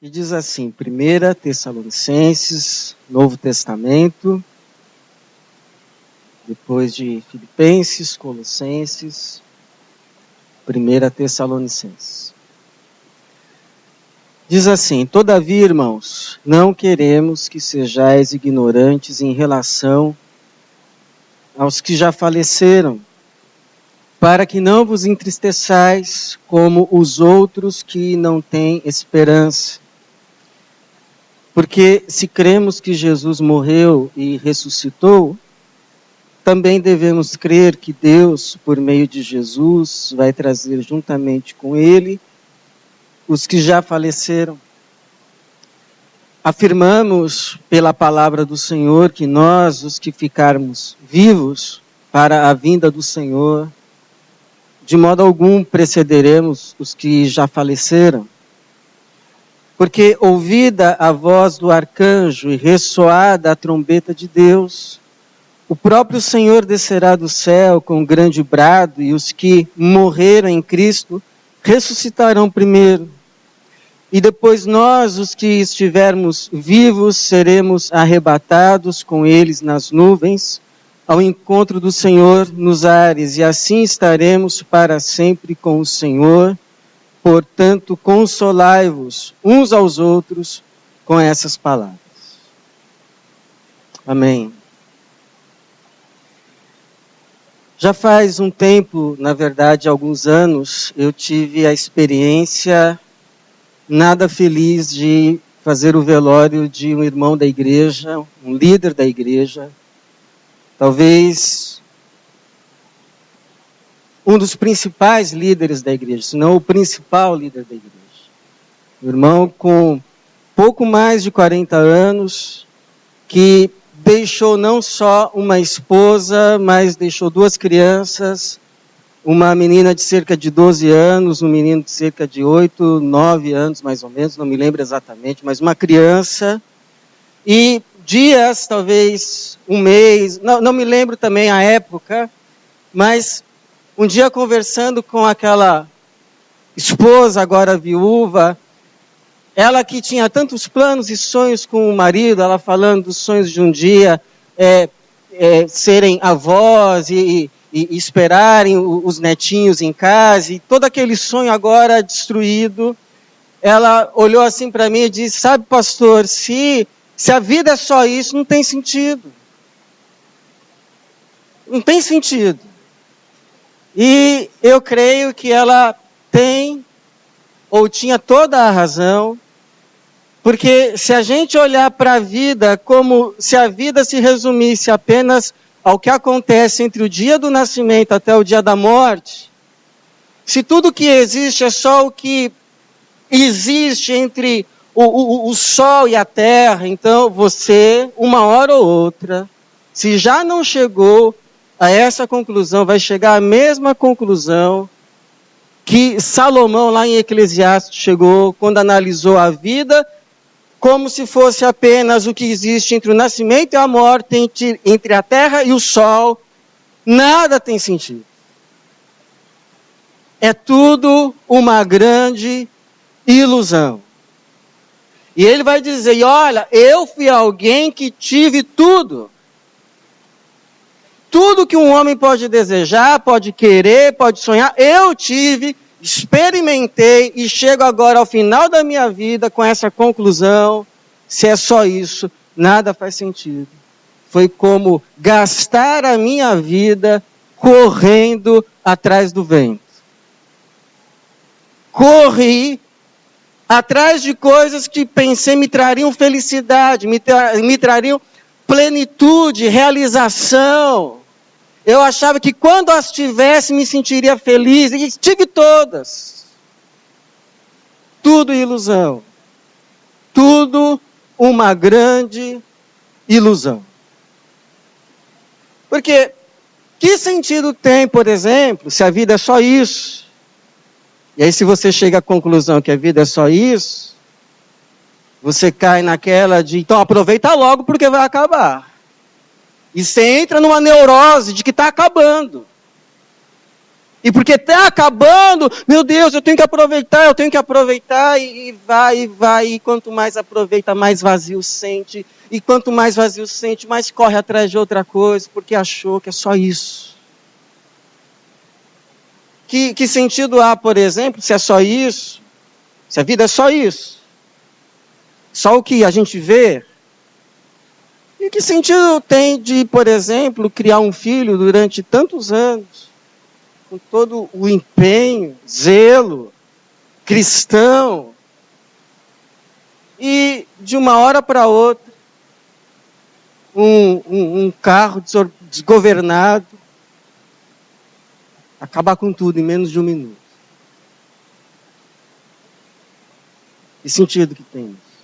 que diz assim, 1 Tessalonicenses, Novo Testamento, depois de Filipenses, Colossenses, 1 Tessalonicenses. Diz assim, todavia, irmãos, não queremos que sejais ignorantes em relação aos que já faleceram, para que não vos entristeçais como os outros que não têm esperança. Porque se cremos que Jesus morreu e ressuscitou, também devemos crer que Deus, por meio de Jesus, vai trazer juntamente com ele os que já faleceram. Afirmamos pela palavra do Senhor que nós, os que ficarmos vivos para a vinda do Senhor, de modo algum precederemos os que já faleceram. Porque ouvida a voz do arcanjo e ressoada a trombeta de Deus, o próprio Senhor descerá do céu com grande brado e os que morreram em Cristo ressuscitarão primeiro. E depois nós, os que estivermos vivos, seremos arrebatados com eles nas nuvens, ao encontro do Senhor nos ares, e assim estaremos para sempre com o Senhor. Portanto, consolai-vos uns aos outros com essas palavras. Amém. Já faz um tempo, na verdade, alguns anos, eu tive a experiência nada feliz de fazer o velório de um irmão da igreja, um líder da igreja, talvez um dos principais líderes da igreja, se não o principal líder da igreja. Um irmão com pouco mais de 40 anos, que deixou não só uma esposa, mas deixou 2 crianças, uma menina de cerca de 12 anos, um menino de cerca de 8, 9 anos mais ou menos, não me lembro exatamente, mas uma criança, e dias, talvez um mês, não me lembro também a época, mas um dia conversando com aquela esposa, agora viúva, ela que tinha tantos planos e sonhos com o marido, ela falando dos sonhos de um dia serem avós e esperarem os netinhos em casa, e todo aquele sonho agora destruído, ela olhou assim para mim e disse, sabe pastor, se a vida é só isso, não tem sentido. Não tem sentido. E eu creio que ela tem, ou tinha toda a razão, porque se a gente olhar para a vida como se a vida se resumisse apenas ao que acontece entre o dia do nascimento até o dia da morte, se tudo que existe é só o que existe entre o sol e a terra, então você, uma hora ou outra, se já não chegou a essa conclusão, vai chegar à mesma conclusão que Salomão lá em Eclesiastes chegou quando analisou a vida como se fosse apenas o que existe entre o nascimento e a morte, entre a terra e o sol. Nada tem sentido. É tudo uma grande ilusão. E ele vai dizer, olha, eu fui alguém que tive tudo. Tudo que um homem pode desejar, pode querer, pode sonhar, eu tive, experimentei e chego agora ao final da minha vida com essa conclusão, se é só isso, nada faz sentido. Foi como gastar a minha vida correndo atrás do vento. Corri atrás de coisas que pensei me trariam felicidade, me trariam plenitude, realização. Eu achava que quando as tivesse, me sentiria feliz. E tive todas. Tudo ilusão. Tudo uma grande ilusão. Porque, que sentido tem, por exemplo, se a vida é só isso? E aí se você chega à conclusão que a vida é só isso, você cai naquela de, então aproveita logo porque vai acabar. E você entra numa neurose de que está acabando. E porque está acabando, meu Deus, eu tenho que aproveitar, e vai. E quanto mais aproveita, mais vazio sente. E quanto mais vazio sente, mais corre atrás de outra coisa, porque achou que é só isso. Que sentido há, por exemplo, se é só isso? Se a vida é só isso? Só o que a gente vê? E que sentido tem de, por exemplo, criar um filho durante tantos anos, com todo o empenho, zelo, cristão, e de uma hora para outra, um carro desgovernado, acabar com tudo em menos de um minuto? Que sentido que tem isso?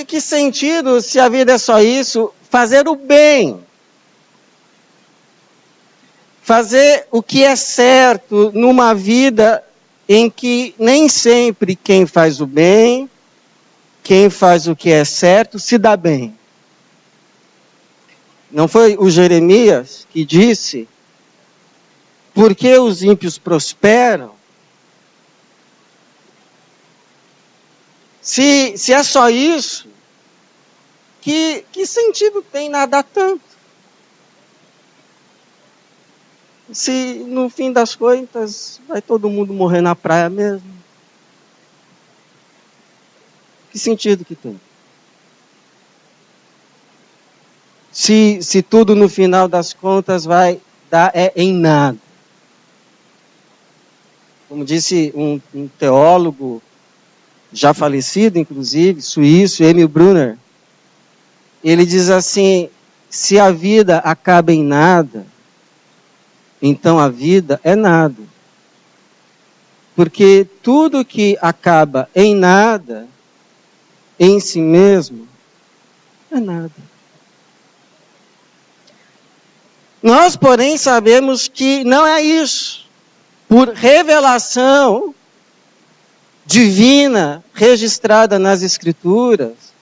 Que sentido, se a vida é só isso, fazer o bem? Fazer o que é certo numa vida em que nem sempre quem faz o bem, quem faz o que é certo, se dá bem. Não foi o Jeremias que disse: por que os ímpios prosperam? Se é só isso, que sentido tem nadar tanto? Se no fim das contas vai todo mundo morrer na praia mesmo? Que sentido que tem? Se tudo no final das contas vai dar em nada. Como disse um teólogo já falecido, inclusive, suíço, Emil Brunner, ele diz assim: se a vida acaba em nada, então a vida é nada. Porque tudo que acaba em nada, em si mesmo, é nada. Nós, porém, sabemos que não é isso. Por revelação divina registrada nas Escrituras,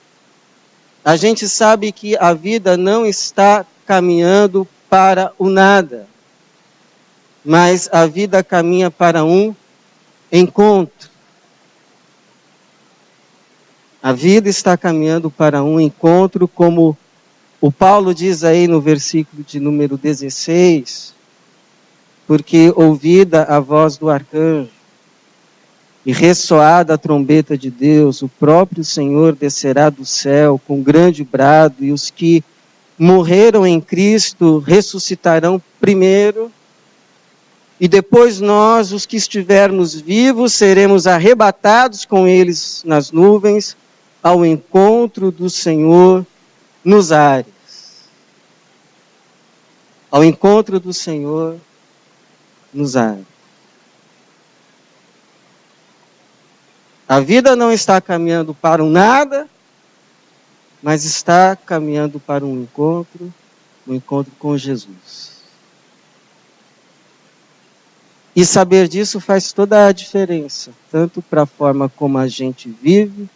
a gente sabe que a vida não está caminhando para o nada, mas a vida caminha para um encontro. A vida está caminhando para um encontro, como o Paulo diz aí no versículo de número 16, porque ouvida a voz do arcanjo, e ressoada a trombeta de Deus, o próprio Senhor descerá do céu com grande brado, e os que morreram em Cristo ressuscitarão primeiro, e depois nós, os que estivermos vivos, seremos arrebatados com eles nas nuvens, ao encontro do Senhor nos ares. Ao encontro do Senhor nos ares. A vida não está caminhando para um nada, mas está caminhando para um encontro com Jesus. E saber disso faz toda a diferença, tanto para a forma como a gente vive,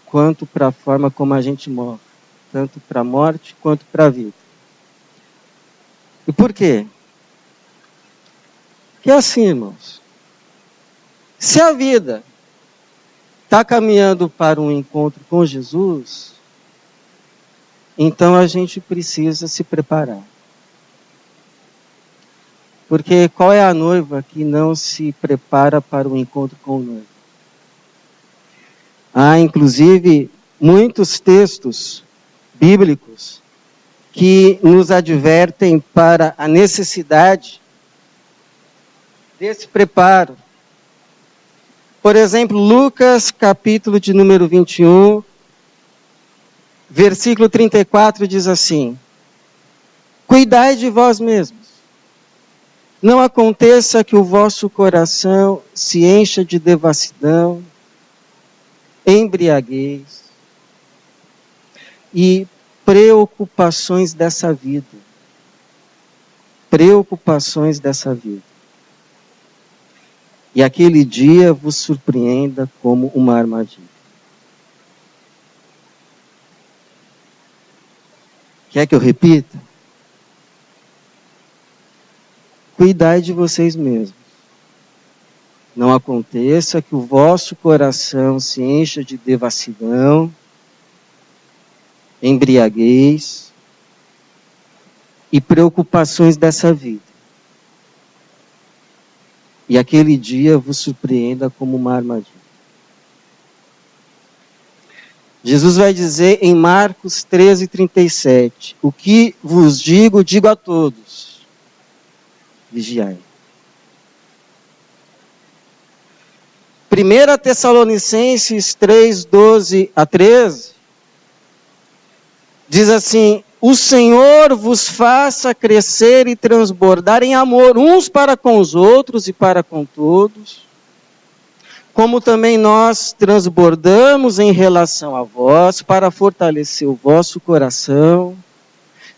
quanto para a forma como a gente morre, tanto para a morte quanto para a vida. E por quê? Porque assim, irmãos, se a vida está caminhando para um encontro com Jesus, então a gente precisa se preparar. Porque qual é a noiva que não se prepara para o encontro com o noivo? Há, inclusive, muitos textos bíblicos que nos advertem para a necessidade desse preparo. Por exemplo, Lucas, capítulo de número 21, versículo 34 diz assim: cuidai de vós mesmos. Não aconteça que o vosso coração se encha de devassidão, embriaguez e preocupações dessa vida. Preocupações dessa vida. E aquele dia vos surpreenda como uma armadilha. Quer que eu repita? cuidai de vocês mesmos. Não aconteça que o vosso coração se encha de devassidão, embriaguez e preocupações dessa vida. E aquele dia vos surpreenda como uma armadilha. Jesus vai dizer em Marcos 13:37, o que vos digo, digo a todos, vigiai. 1 Tessalonicenses 3:12-13, diz assim, o Senhor vos faça crescer e transbordar em amor uns para com os outros e para com todos, como também nós transbordamos em relação a vós, para fortalecer o vosso coração,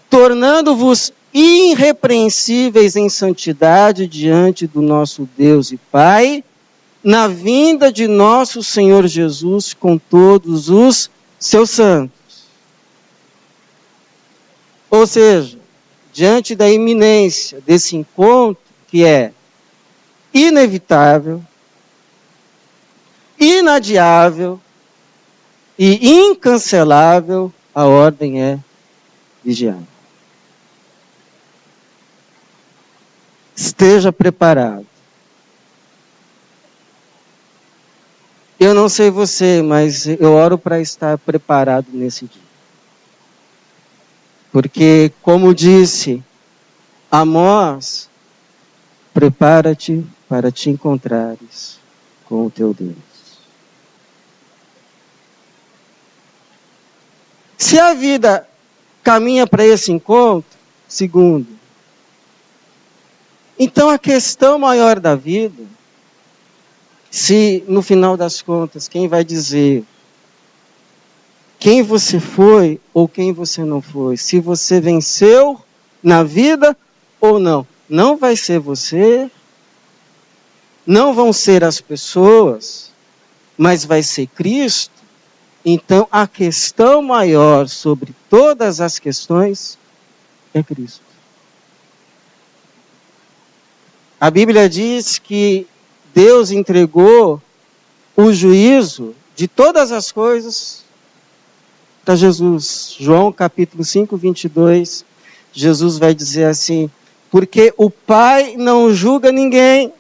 tornando-vos irrepreensíveis em santidade diante do nosso Deus e Pai, na vinda de nosso Senhor Jesus com todos os seus santos. Ou seja, diante da iminência desse encontro, que é inevitável, inadiável e incancelável, a ordem é vigiar. Esteja preparado. Eu não sei você, mas eu oro para estar preparado nesse dia. Porque, como disse Amós, prepara-te para te encontrares com o teu Deus. Se a vida caminha para esse encontro, segundo, então a questão maior da vida, se no final das contas, quem vai dizer quem você foi ou quem você não foi, se você venceu na vida ou não, não vai ser você, não vão ser as pessoas, mas vai ser Cristo. Então, a questão maior sobre todas as questões é Cristo. A Bíblia diz que Deus entregou o juízo de todas as coisas para Jesus. João capítulo 5, 22, Jesus vai dizer assim, porque o Pai não julga ninguém,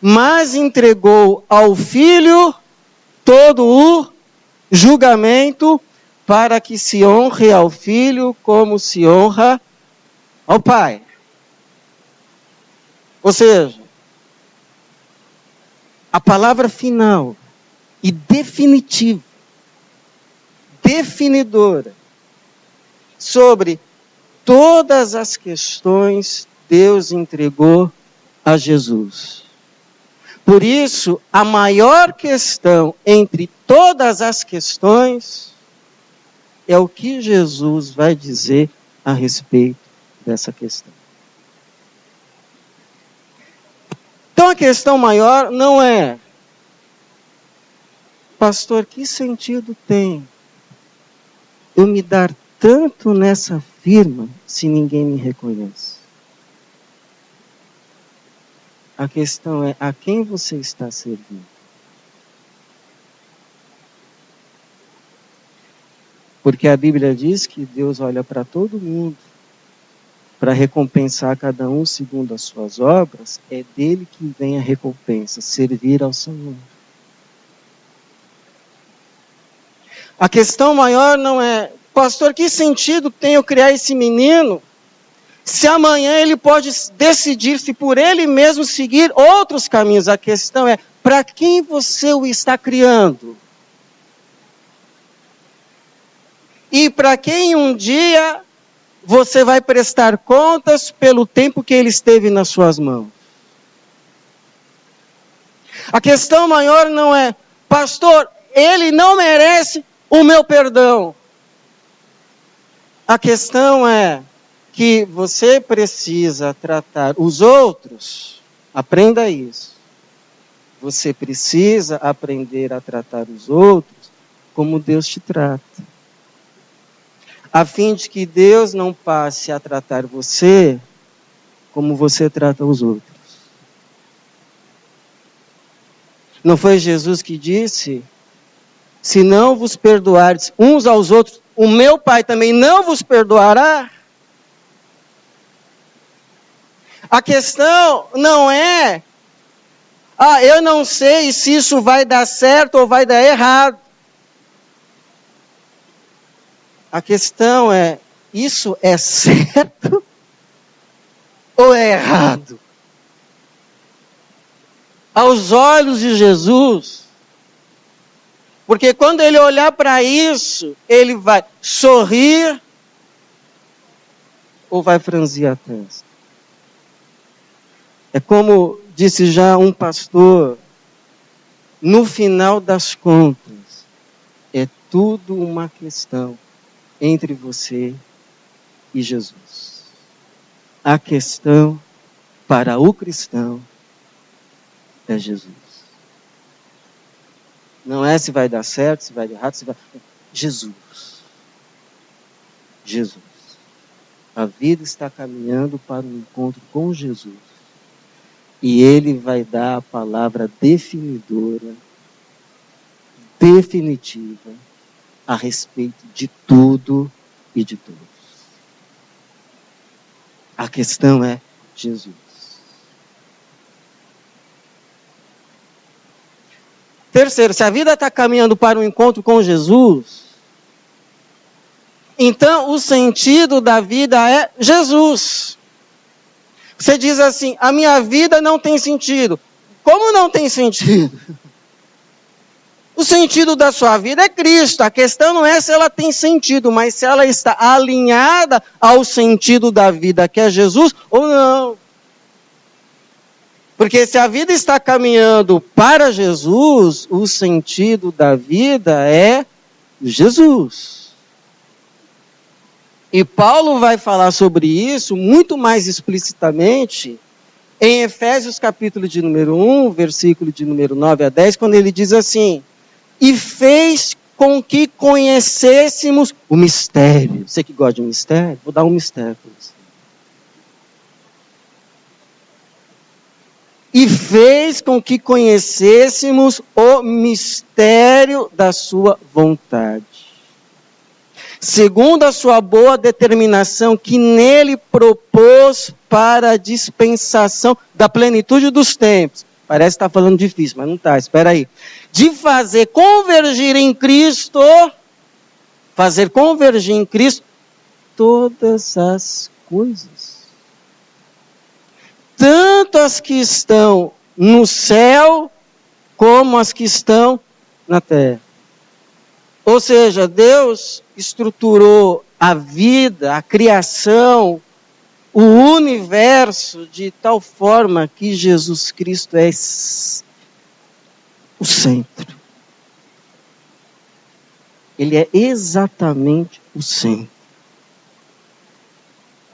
mas entregou ao Filho todo o julgamento para que se honre ao Filho como se honra ao Pai. Ou seja, a palavra final e definitiva, definidora, sobre todas as questões, Deus entregou a Jesus. Por isso, a maior questão entre todas as questões é o que Jesus vai dizer a respeito dessa questão. Então a questão maior não é, pastor, que sentido tem eu me dar tanto nessa firma se ninguém me reconhece? A questão é, a quem você está servindo? Porque a Bíblia diz que Deus olha para todo mundo, para recompensar cada um segundo as suas obras, é dele que vem a recompensa, servir ao Senhor. A questão maior não é, pastor, que sentido tem eu criar esse menino, se amanhã ele pode decidir se por ele mesmo seguir outros caminhos? A questão é, para quem você o está criando? E para quem um dia você vai prestar contas pelo tempo que ele esteve nas suas mãos? A questão maior não é, pastor, ele não merece o meu perdão. A questão é que você precisa tratar os outros, aprenda isso. Você precisa aprender a tratar os outros como Deus te trata. A fim de que Deus não passe a tratar você como você trata os outros. Não foi Jesus que disse: se não vos perdoardes uns aos outros, o meu Pai também não vos perdoará? A questão não é, eu não sei se isso vai dar certo ou vai dar errado. A questão é, isso é certo ou é errado? Aos olhos de Jesus, porque quando ele olhar para isso, ele vai sorrir ou vai franzir a testa? É como disse já um pastor, no final das contas, é tudo uma questão entre você e Jesus. A questão para o cristão é Jesus. Não é se vai dar certo, se vai dar errado, se vai... Jesus. Jesus. A vida está caminhando para um encontro com Jesus. E Ele vai dar a palavra definidora, definitiva, a respeito de tudo e de todos. A questão é Jesus. Terceiro, se a vida está caminhando para um encontro com Jesus, então o sentido da vida é Jesus. Você diz assim, a minha vida não tem sentido. Como não tem sentido? O sentido da sua vida é Cristo. A questão não é se ela tem sentido, mas se ela está alinhada ao sentido da vida, que é Jesus, ou não. Porque se a vida está caminhando para Jesus, o sentido da vida é Jesus. E Paulo vai falar sobre isso muito mais explicitamente em Efésios capítulo de número 1, versículo de número 9 a 10, quando ele diz assim: e fez com que conhecêssemos o mistério. Você que gosta de mistério? Vou dar um mistério para você. E fez com que conhecêssemos o mistério da sua vontade, segundo a sua boa determinação, que nele propôs para a dispensação da plenitude dos tempos. Parece que está falando difícil, mas não está, espera aí. De fazer convergir em Cristo, todas as coisas. Tanto as que estão no céu, como as que estão na terra. Ou seja, Deus estruturou a vida, a criação, o universo de tal forma que Jesus Cristo é o centro. Ele é exatamente o centro.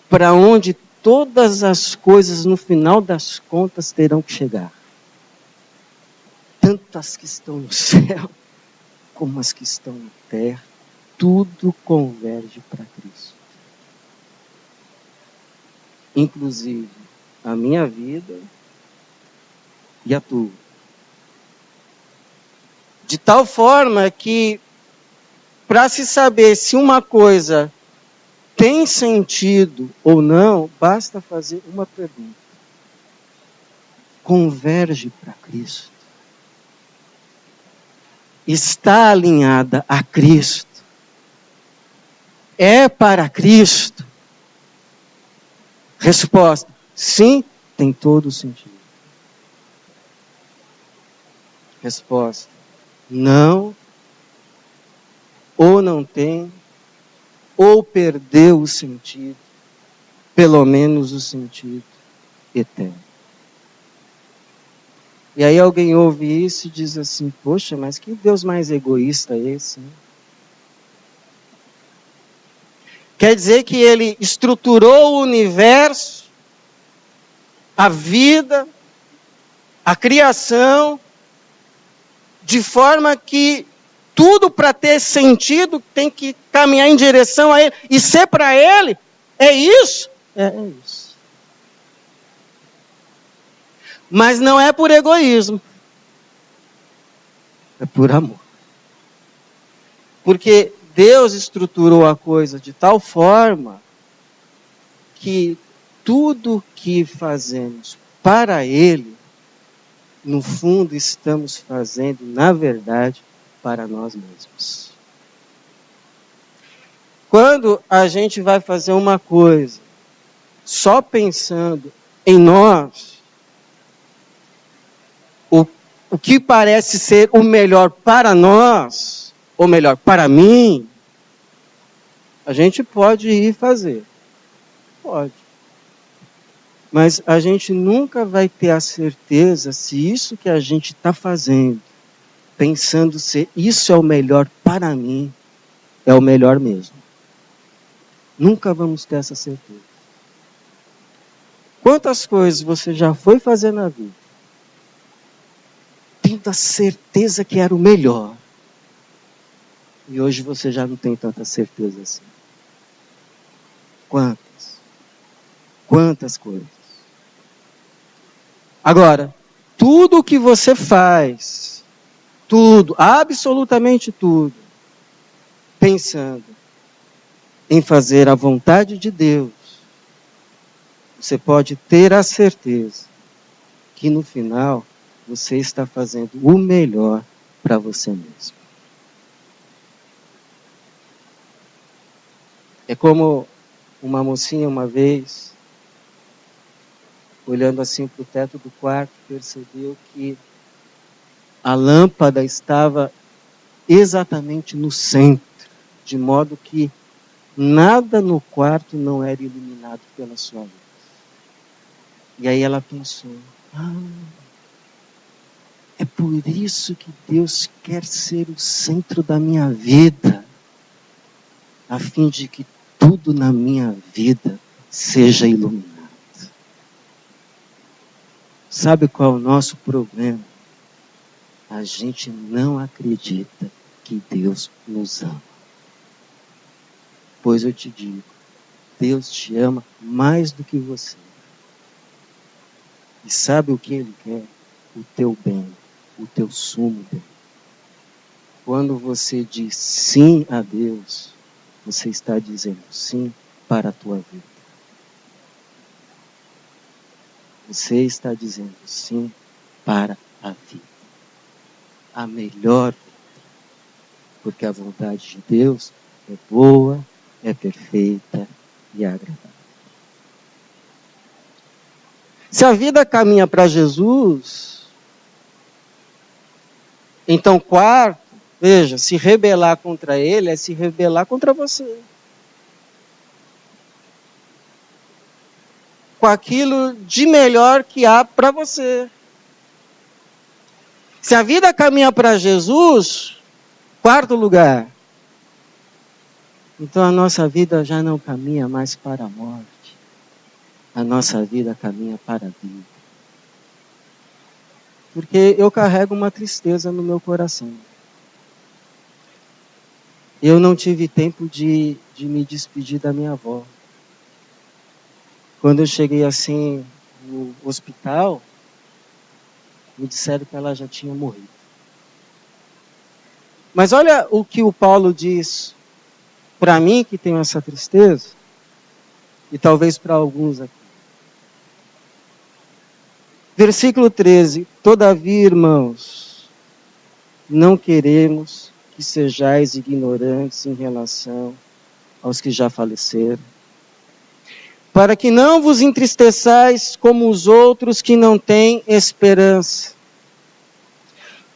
Para onde todas as coisas, no final das contas, terão que chegar. Tanto as que estão no céu, como as que estão na terra, tudo converge para Cristo. Inclusive a minha vida e a tua. De tal forma que, para se saber se uma coisa tem sentido ou não, basta fazer uma pergunta. Converge para Cristo? Está alinhada a Cristo? É para Cristo? Resposta: sim, tem todo o sentido. Resposta: não, ou não tem, ou perdeu o sentido, pelo menos o sentido eterno. E aí alguém ouve isso e diz assim: poxa, mas que Deus mais egoísta é esse, né? Quer dizer que ele estruturou o universo, a vida, a criação, de forma que tudo para ter sentido tem que caminhar em direção a ele. E ser para ele, é isso? É isso. Mas não é por egoísmo. É por amor. Porque Deus estruturou a coisa de tal forma que tudo que fazemos para Ele, no fundo, estamos fazendo, na verdade, para nós mesmos. Quando a gente vai fazer uma coisa só pensando em nós, o que parece ser o melhor para nós, ou melhor, para mim, a gente pode ir fazer. Pode. Mas a gente nunca vai ter a certeza se isso que a gente está fazendo, pensando se isso é o melhor para mim, é o melhor mesmo. Nunca vamos ter essa certeza. Quantas coisas você já foi fazer na vida, tendo a certeza que era o melhor, e hoje você já não tem tanta certeza assim? Quantas coisas. Agora, tudo o que você faz, tudo, absolutamente tudo, pensando em fazer a vontade de Deus, você pode ter a certeza que no final você está fazendo o melhor para você mesmo. É como uma mocinha uma vez, olhando assim para o teto do quarto, percebeu que a lâmpada estava exatamente no centro, de modo que nada no quarto não era iluminado pela sua luz. E aí ela pensou, é por isso que Deus quer ser o centro da minha vida, a fim de que tudo na minha vida seja iluminado. Sabe qual é o nosso problema? A gente não acredita que Deus nos ama. Pois eu te digo, Deus te ama mais do que você. E sabe o que Ele quer? O teu bem, o teu sumo bem. Quando você diz sim a Deus, você está dizendo sim para a tua vida. Você está dizendo sim para a vida. A melhor vida. Porque a vontade de Deus é boa, é perfeita e agradável. Se a vida caminha para Jesus, então quarto, veja, se rebelar contra Ele é se rebelar contra você. Com aquilo de melhor que há para você. Se a vida caminha para Jesus, quarto lugar, então a nossa vida já não caminha mais para a morte. A nossa vida caminha para a vida. Porque eu carrego uma tristeza no meu coração. Eu não tive tempo de me despedir da minha avó. Quando eu cheguei assim no hospital, me disseram que ela já tinha morrido. Mas olha o que o Paulo diz para mim que tenho essa tristeza, e talvez para alguns aqui. Versículo 13. Todavia, irmãos, não queremos que sejais ignorantes em relação aos que já faleceram, para que não vos entristeçais como os outros que não têm esperança.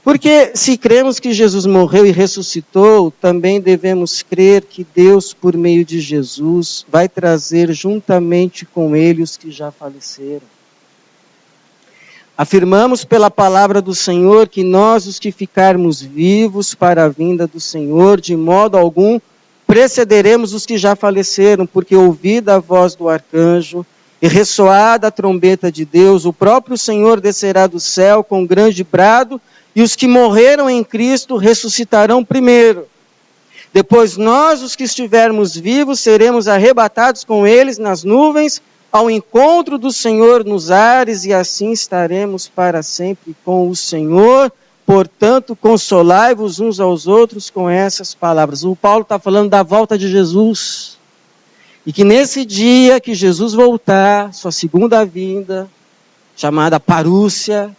Porque se cremos que Jesus morreu e ressuscitou, também devemos crer que Deus, por meio de Jesus, vai trazer juntamente com Ele os que já faleceram. Afirmamos pela palavra do Senhor que nós, os que ficarmos vivos para a vinda do Senhor, de modo algum precederemos os que já faleceram, porque ouvida a voz do arcanjo e ressoada a trombeta de Deus, o próprio Senhor descerá do céu com grande brado, e os que morreram em Cristo ressuscitarão primeiro. Depois nós, os que estivermos vivos, seremos arrebatados com eles nas nuvens ao encontro do Senhor nos ares, e assim estaremos para sempre com o Senhor. Portanto, consolai-vos uns aos outros com essas palavras. O Paulo está falando da volta de Jesus. E que nesse dia que Jesus voltar, sua segunda vinda, chamada parúcia,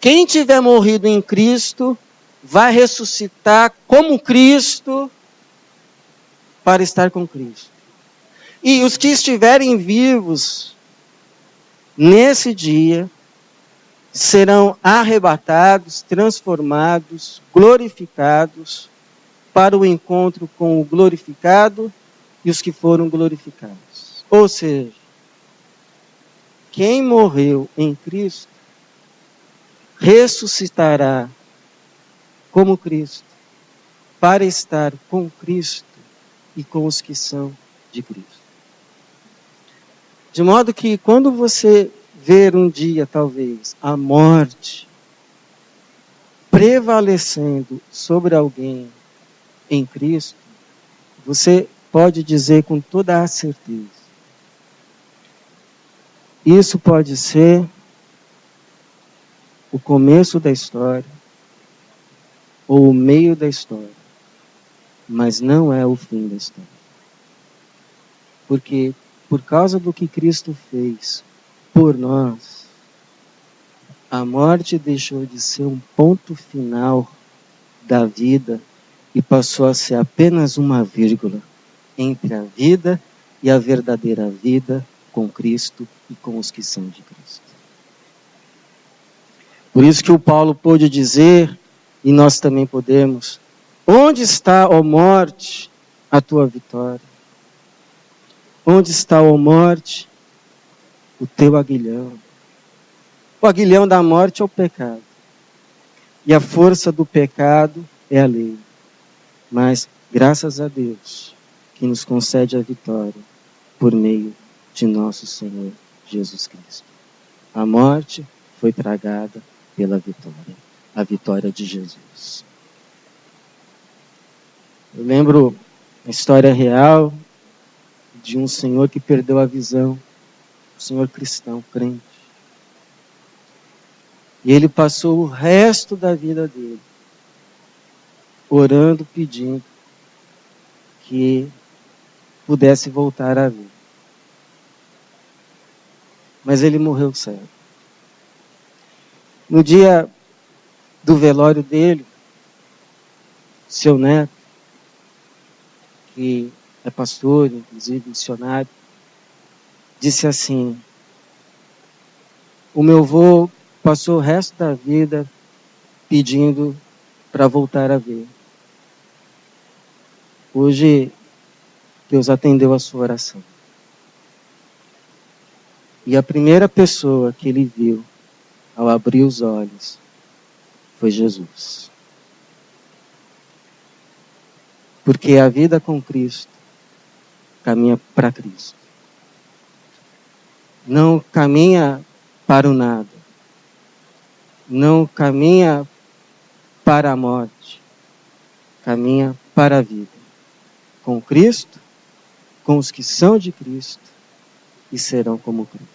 quem tiver morrido em Cristo vai ressuscitar como Cristo para estar com Cristo. E os que estiverem vivos nesse dia serão arrebatados, transformados, glorificados para o encontro com o glorificado e os que foram glorificados. Ou seja, quem morreu em Cristo ressuscitará como Cristo para estar com Cristo e com os que são de Cristo. De modo que quando você ver um dia, talvez, a morte prevalecendo sobre alguém em Cristo, você pode dizer com toda a certeza: isso pode ser o começo da história ou o meio da história, mas não é o fim da história. Porque por causa do que Cristo fez por nós, a morte deixou de ser um ponto final da vida e passou a ser apenas uma vírgula entre a vida e a verdadeira vida com Cristo e com os que são de Cristo. Por isso que o Paulo pôde dizer, e nós também podemos: onde está, ó morte, a tua vitória? Onde está, ó morte, o teu aguilhão? O aguilhão da morte é o pecado. E a força do pecado é a lei. Mas, graças a Deus, que nos concede a vitória por meio de nosso Senhor Jesus Cristo. A morte foi tragada pela vitória. A vitória de Jesus. Eu lembro a história real de um senhor que perdeu a visão. Um senhor cristão, crente. E ele passou o resto da vida dele orando, pedindo que pudesse voltar a ver. Mas ele morreu cego. No dia do velório dele, seu neto, que é pastor, inclusive missionário, disse assim: o meu avô passou o resto da vida pedindo para voltar a ver. Hoje, Deus atendeu a sua oração. E a primeira pessoa que ele viu ao abrir os olhos foi Jesus. Porque a vida com Cristo caminha para Cristo. Não caminha para o nada. Não caminha para a morte. Caminha para a vida. Com Cristo, com os que são de Cristo e serão como Cristo.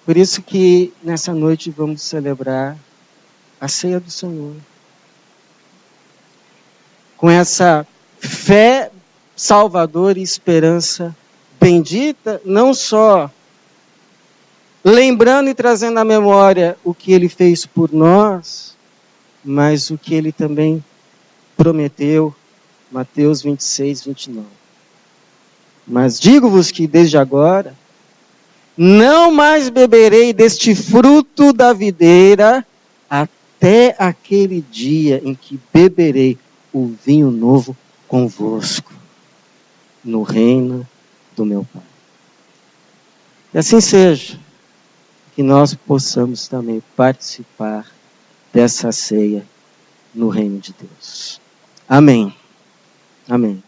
Por isso que nessa noite vamos celebrar a ceia do Senhor. Com essa fé salvadora e esperança bendita, não só lembrando e trazendo à memória o que Ele fez por nós, mas o que Ele também prometeu, Mateus 26, 29. Mas digo-vos que desde agora, não mais beberei deste fruto da videira, até aquele dia em que beberei o vinho novo convosco, no reino do meu Pai. E assim seja, que nós possamos também participar dessa ceia no reino de Deus. Amém. Amém.